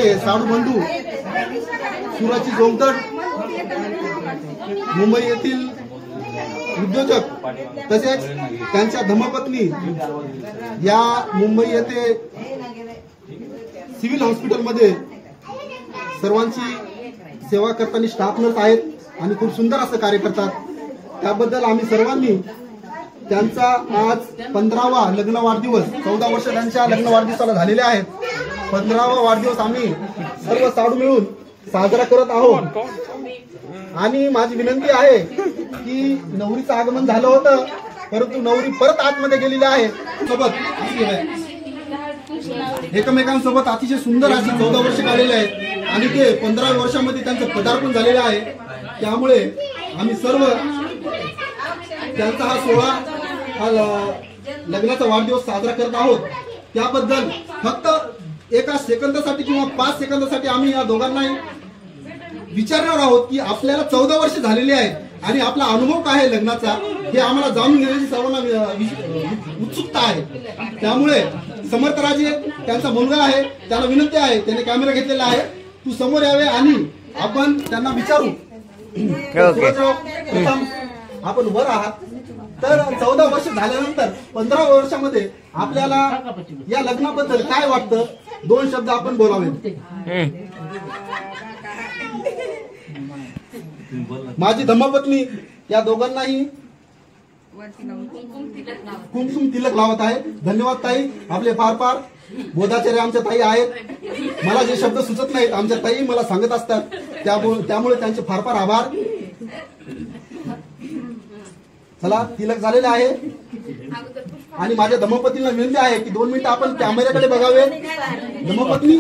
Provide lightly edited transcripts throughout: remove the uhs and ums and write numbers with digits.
आपले साडू बंधू सुराची जोमतड मुंबई येथील उद्योजक तसेच त्यांच्या धर्मपत्नी या मुंबई येथे सिव्हिल हॉस्पिटलमध्ये सर्वांची सेवा करताना स्टाफ नर्स आहेत आणि खूप सुंदर असं कार्य करतात. त्याबद्दल आम्ही सर्वांनी त्यांचा आज 15वा लग्न वाढदिवस 14 वर्ष त्यांच्या लग्न वाढदिवसाला झालेले आहेत. 15वा वाढदिवस आम्ही सर्व साडू मिळून साजरा करत आहोत. आणि माझी विनंती आहे की नवरीचं आगमन झालं होतं परंतु नवरी परत आतमध्ये गेलेली आहे. सोबत एकमेकांसोबत अतिशय सुंदर अशी 14 वर्ष काढलेले आहेत आणि ते 15व्या वर्षामध्ये त्यांचं पदार्पण झालेलं आहे. त्यामुळे आम्ही सर्व त्यांचा हा सोहळा हा लग्नाचा वाढदिवस साजरा करत आहोत. त्याबद्दल फक्त एका सेकंदासाठी किंवा 5 सेकंदासाठी आम्ही या दोघांनाही विचारणार आहोत की आपल्याला 14 वर्ष झालेली आहेत आणि आपला अनुभव काय आहे लग्नाचा हे आम्हाला जाणून घेण्याची सर्वांना उत्सुकता आहे. त्यामुळे समर्थराजे त्यांचा मुलगा आहे, त्याला विनंती आहे, त्याने कॅमेरा घेतलेला आहे, तू समोर यावे आणि आपण त्यांना विचारू. आपण वर आहात तर 14 वर्ष झाल्यानंतर 15 वर्षामध्ये आपल्याला या लग्नाबद्दल काय वाटतं? 2 शब्द आपण बोलावे. माझी धर्मपत्नी या दोघांनाही कुमकुम तिलक लावत आहे. धन्यवाद ताई, आपले फार फार बोधाचार्य आमच्या ताई आहेत. मला जे शब्द सुचत नाहीत आमच्या ताई मला सांगत असतात, त्यामुळे त्यांचे फार फार आभार. चला, तिलक झालेले आहे आणि माझ्या धर्मपत्नीला विनंती आहे की 2 मिनिटं आपण कॅमेऱ्याकडे बघावे. धर्मपत्नी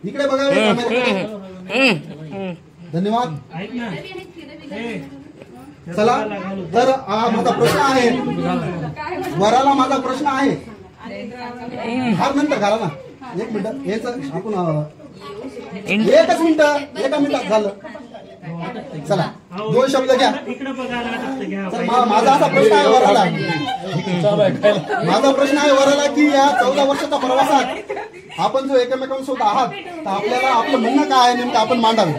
इकडे बघावे कॅमेऱ्याकडे. धन्यवाद. चला, तर माझा प्रश्न आहे, वराला माझा प्रश्न आहे. फार नंतर घाला ना, 1 मिनिट याच आपण 1च मिनिट, 1 मिनिटात झालं. चला, 2 शब्द घ्या. माझा असा प्रश्न आहे वराला, माझा प्रश्न आहे वराला की या 14 वर्षाच्या प्रवासात आपण जो एकमेकांसोबत आहात तर आपल्याला आपलं म्हणणं काय आहे नेमकं आपण मांडावे.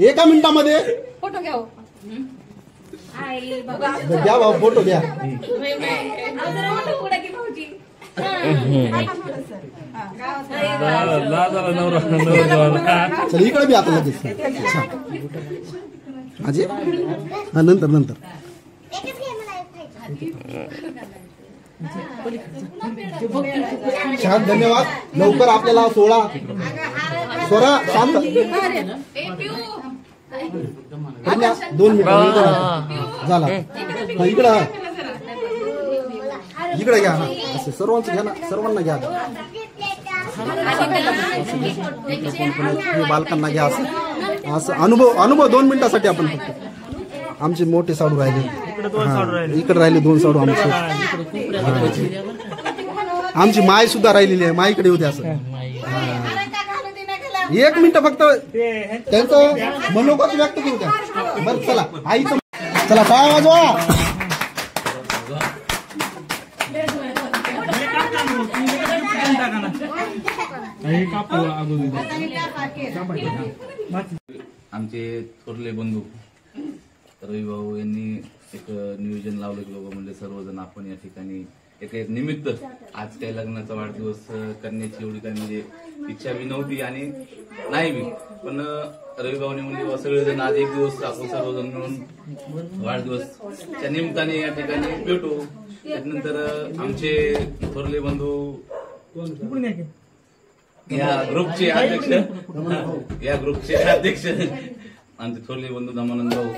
1 मिनिटामध्ये फोटो घ्या. द्या भाऊ, फोटो द्या. चल इकडे बी आता लगेच. आजी नंतर छान, धन्यवाद. लवकर आपल्याला सोळा शांत 2 मिनिट झाला. इकडे घ्या ना, असं सर्वांचं घ्या ना, सर्वांना घ्या, बालकांना घ्या. असं अनुभव 2 मिनिटासाठी आपण फक्त. आमचे मोठे साडू राहिले, इकडे राहिले 2 साडू आमचे. आमची माय सुद्धा राहिलेली आहे, माईकडे होते. असं 1 मिनिट फक्त त्यांचं मनोगत व्यक्त करू द्या. बरं चला, आईचं चला टाळ्या वाजवा. आमचे थोरले बंधू रवी भाऊ यांनी एक नियोजन लावलं की बाबा म्हणजे सर्वजण आपण या ठिकाणी एक निमित्त आज काही लग्नाचा वाढदिवस करण्याची एवढी काही म्हणजे इच्छा बी नव्हती आणि नाही बी, पण रवी भाऊने म्हणजे सगळेजण आज एक दिवस आपण सर्वजण मिळून वाढदिवसच्या निमित्ताने या ठिकाणी भेटू. त्यानंतर आमचे थोरले बंधू या ग्रुपचे अध्यक्ष आमचे थोरले बंधू दमानंद भाऊ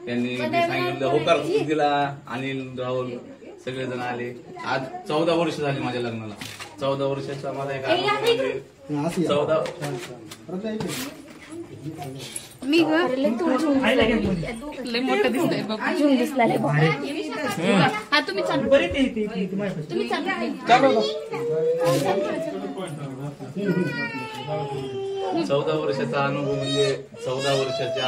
त्यांनी सांगितलं, होकार दिला. अनिल राहुल सगळेजण आले. आज 14 वर्ष झाली माझ्या लग्नाला. 14 वर्षाचा माझा एक म्हणजे 14 मी लय मोठं दिसतंय बाबा. हा तुम्ही चालू, तुम्ही चालू. 14 वर्षाचा अनुभव म्हणजे 14 वर्षाच्या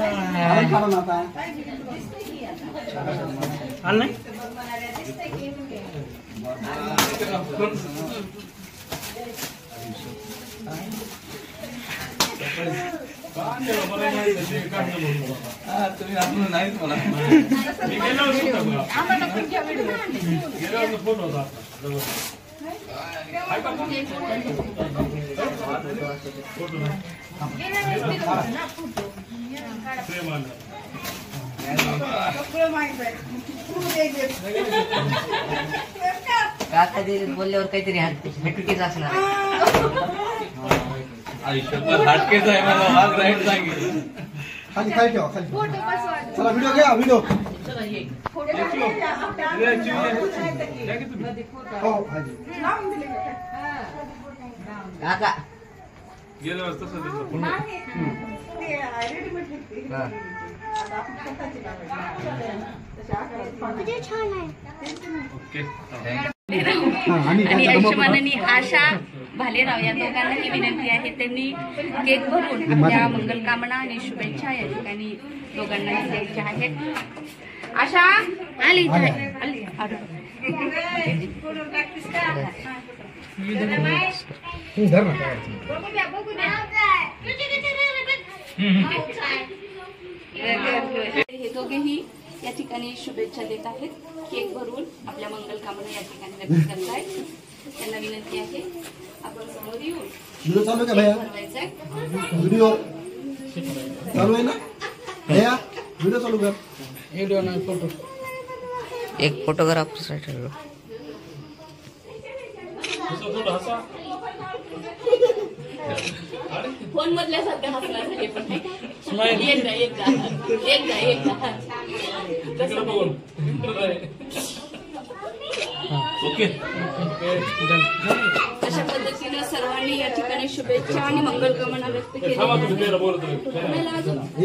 आलं खाणं ना आता. आलं नाही तुम्ही आपलं नाहीच मला काका ते बोलल्यावर काहीतरी हटकेच असणार. आयुष्यभर हाटकेच आहे मला वाघ राईट सांगितलं. खाली खाली ठेवा खाली. चला व्हिडिओ घ्या व्हिडिओ. हो खाली. काका गेल्या वर्ष तसं आणि आयुष्यमानानी आशा भालेराव या दोघांनाही विनंती आहे त्यांनी केक भरून आपल्या मंगलकामना आणि शुभेच्छा या ठिकाणी दोघांना द्यायच्या आहेत. आशा आली हे दोघेही या ठिकाणी शुभेच्छा देत आहेत. केक भरून आपल्या मंगलकामना या ठिकाणी व्यक्त करत आहेत. त्यांना विनंती आहे आपण समोर येऊन व्हिडिओ चालू आहे का भैया? व्हिडिओ चालू आहे ना भैया? व्हिडिओ चालू कर. व्हिडिओ नाही फोटो. एक फोटोग्राफर फोन मधल्यासारखं हसला झाले पण एकदा एकदा एकदा एकदा ओके. अशा पद्धतीने सर्वांनी या ठिकाणी शुभेच्छा आणि मंगलकामना व्यक्त केल्या.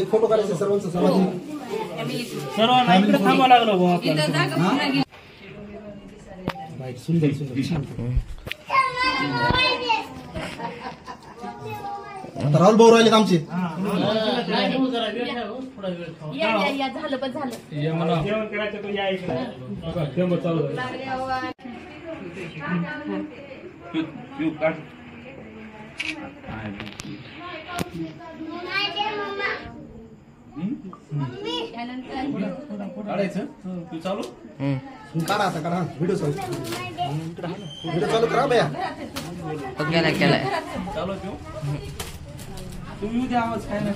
एक फोटो काढायचा सर्वांचा समाधी. सर्वांना इकडे थांबावं लागलं भाऊ आपल्याला. इथं जागा पूर्ण गेली. सुंदर सुंदर छान. आता राहुल भाऊ राहिलेत आमचे. या झालं बस झालं. जेवण करायचं तर या इकडे. चालू काढायचं तू चालू काढा आता काढा. व्हिडिओ चालू. व्हिडिओ चालू करा भैया. केलाय चालू ठेव. तुम्ही उद्या आवाज काय नाही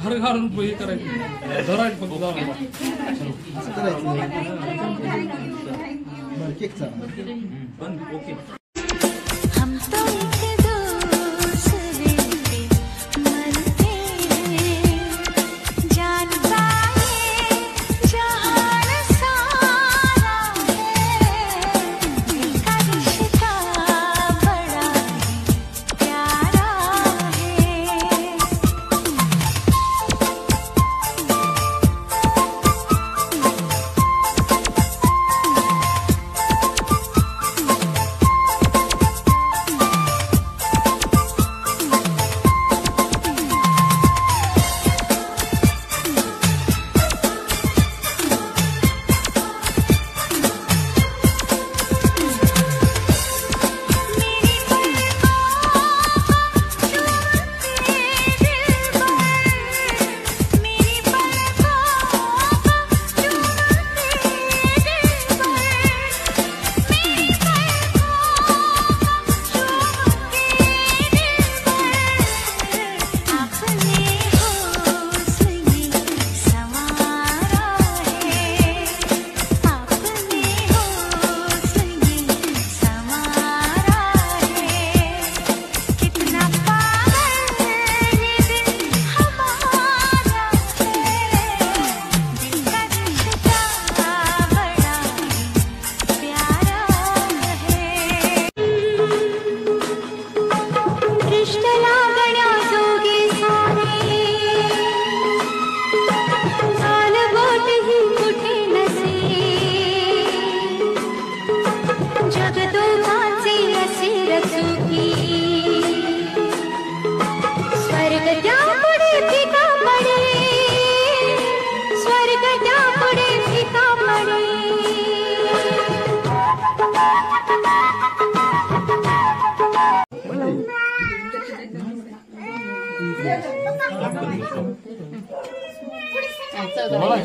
हर घालून हे करायचं धरायचं फक्त. असं करायचं. बरं केक चालू. पण ओके. हम तो एक दूसरे पे मरते जानता है जहान सारा है दिल का रिश्ता बड़ा प्यारा है.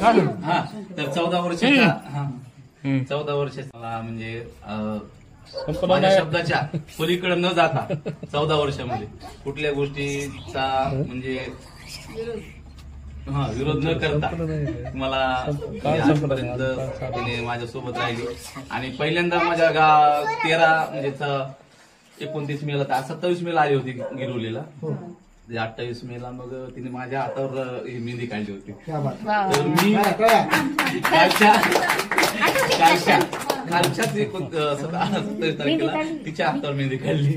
हा तर 14 वर्षाचा 14 वर्षाचा मला म्हणजे माझ्या शब्दाच्या पलीकडे न जाता 14 वर्षामध्ये कुठल्या गोष्टीचा म्हणजे विरोध न करता मला आजपर्यंत तिने माझ्यासोबत राहिली आणि पहिल्यांदा माझ्या 13 म्हणजे 29 मेला 27 मेला आली होती गिरवलीला. 28 मेला मग तिने माझ्या हातावर ही मेहंदी काढली होती. तर मी कालच्याच 27 तारखेला तिच्या हातावर मेहंदी काढली.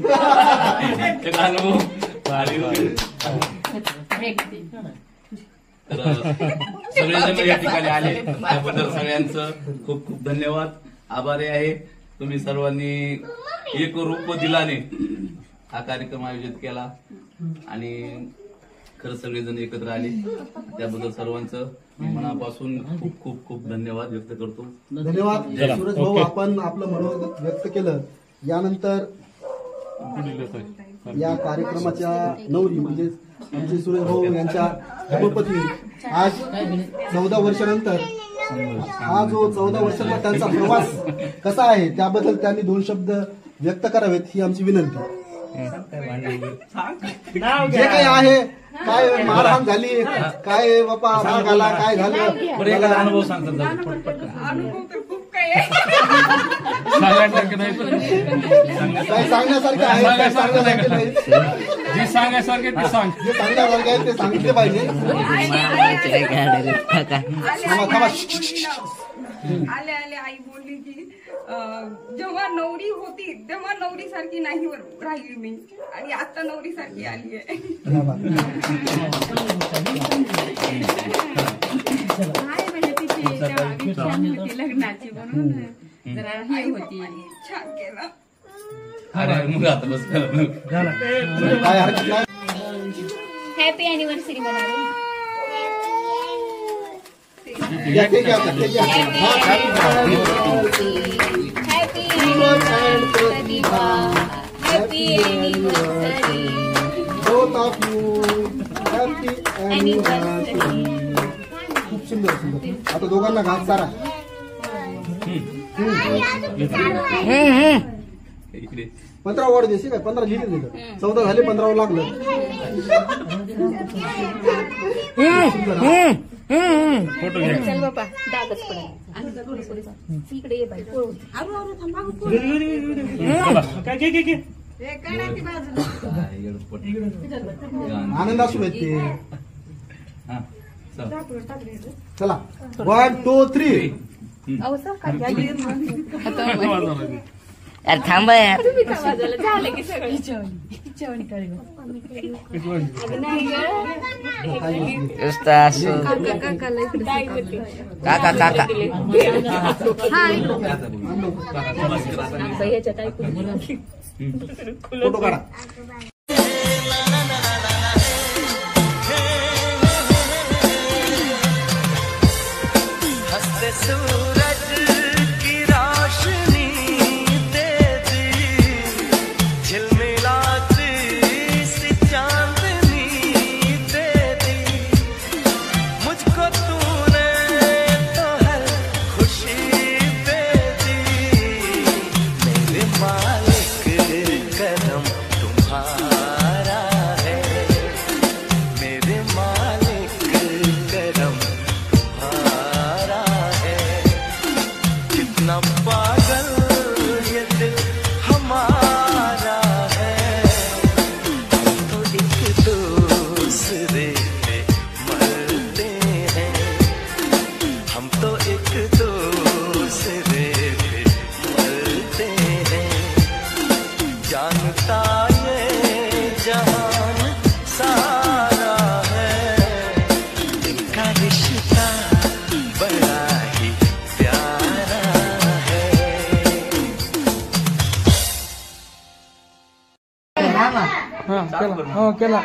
एक अनुभव भारी होती. तर सगळेजण या ठिकाणी आले त्याबद्दल सगळ्यांचं खूप खूप धन्यवाद. आभारी आहे. तुम्ही सर्वांनी एक रूप दिलाने हा कार्यक्रम आयोजित केला आणि खरंच सगळेजण एकत्र आले त्याबद्दल सर्वांचं मी मनापासून खूप खूप खूप धन्यवाद व्यक्त करतो. धन्यवाद सूरज भाऊ. आपण आपलं मनोगत व्यक्त केलं. यानंतर या कार्यक्रमाच्या नवरी म्हणजे आमचे सूरज भाऊ यांच्या धर्मपत्नी आज 14 वर्षानंतर हा जो 14 वर्षांचा त्यांचा प्रवास कसा आहे त्याबद्दल त्यांनी 2 शब्द व्यक्त करावेत ही आमची विनंती. जे काही आहे काय मारहाण झाली काय बापा राग आला काय झालं अनुभव सांगतात. अनुभव तर खूप काही आहे. काय सांगण्यासारखं आहे काय सांगण्यासारखं नाही जे सांगायसारखे ते सांग. जे सांगण्यासारखं आहे ते सांगितले पाहिजे. आले आले आई बोलली की जेव्हा नवरी होती तेव्हा नवरी सारखी नाही राहिली मी आणि आता नवरी सारखी आली आहे. म्हणजे तिची इच्छा होती लग्नाची म्हणून जरा हे होती छान केलं. अरे मग आता बस काय हरकत नाही. हॅपी अॅनिव्हर्सरी म्हणाले. या, ते घ्या, ते घ्या. Happy anniversary happy anniversary both of you happy anniversary. खूप सुंदर सुंदर. आता दोघांना घास सारा. इकडे 15 वॉर्ड देशी काय 15 लिहिले दिलं 14 झाले 15 लागलं. फोटो घ्या. चल बापा डागच पडा इकडे ये बाई. आनंद असू ते. हा चला 1 2 3. यार थांबा यार. झालं की सगळं नुसतं असं. काका काका फोटो काढा. सूरज की रोशनी दे दी झिलमिलाती सी चांदनी दे दी मुझको तूने तो हर खुशी दे दी मेरे मालिक करम तुम्हारा है मेरे मालिक करम तुम्हारा है कितना पागल ये दिल हमारा है हम तो एक दूसरे पे मरते हैं हम तो एक दूसरे पे मरते हैं जानता ये जहान सारा है इनका रिश्ता बड़ा ही प्यारा है केला.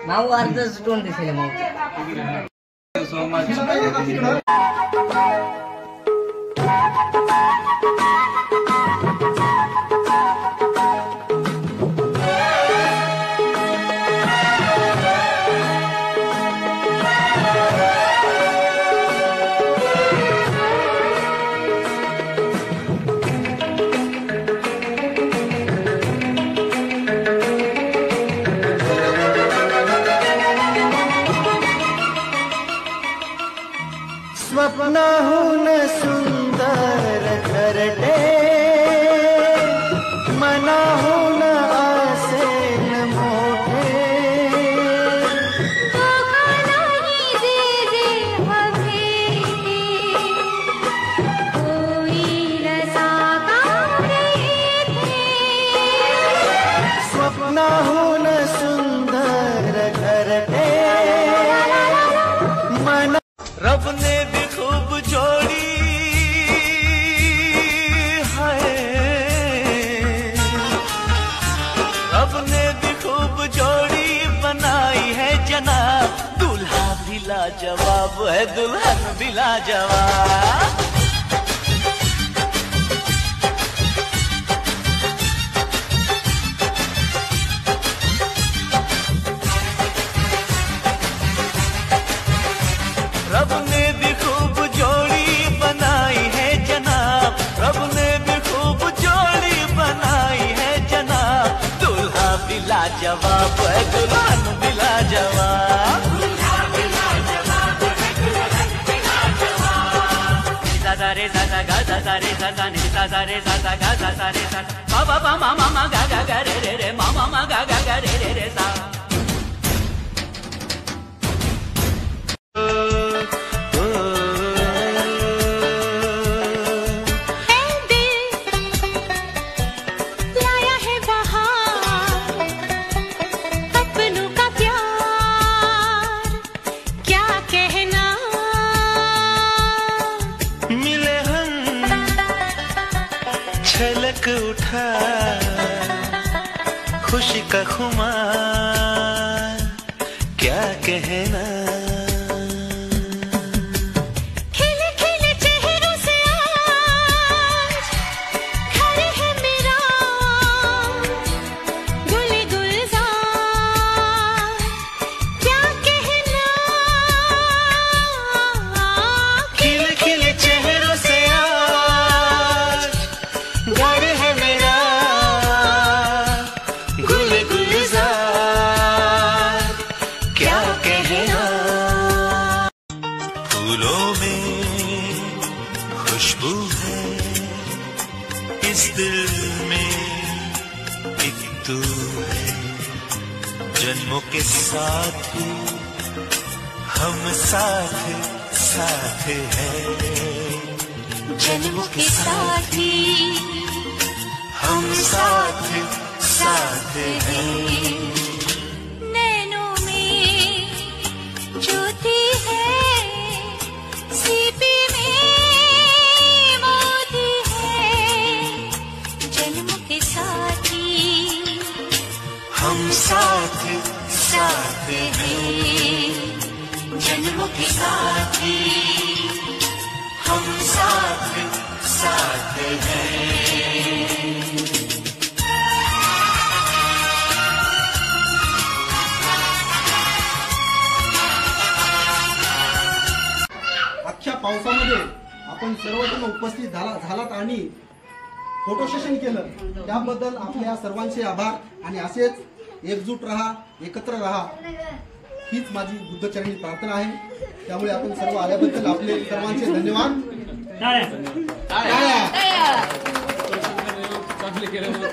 माऊ अर्धच टोन दिसेल माऊ. So much. लाजवाब है दुल्हन भी लाजवाब। रब ने भी खूब जोड़ी बनाई है जनाब, रब ने भी खूब जोड़ी बनाई है जनाब। दूल्हा भी लाजवाब है दुल्हन भी लाजवाब। सा रे सा सा गा सा रे सा सा नि सा रे सा सा गा सा रे सा मा मा मा मा मा गा गा गा रे रे रे मा मा मा गा गा गा रे रे रे सा। छलक उठा खुशी का खुमार, क्या कहना। खिले खिले चेहरों से आज घर है मेरा गुल गुलजार, क्या कहना। खिले खिले चेहरों से घर है मेरा गुल गुलजार, क्या कहना। फूलों में खुशबू है, इस दिल में एक तू है। जन्मों के साथ ही हम साथ साथ हैं, जन्मों के साथ ही हम साथ साथ हैं। नैनों में ज्योति है, सीपी में मोती है, जन्मों के साथ ही हम साथ साथ हैं, जन्मों के साथ ही हम साथ साथ हैं। अख्ख्या पावसामध्ये आपण सर्वजण उपस्थित झालात आणि फोटो सेशन केलं, त्याबद्दल आपल्या सर्वांचे आभार। आणि असेच एकजूट राहा, एकत्र राहा, हीच माझी बुद्धचरणी प्रार्थना आहे। त्यामुळे आपण सर्व आल्याबद्दल आपले सर्वांचे धन्यवाद। चांगले केल्यामुळे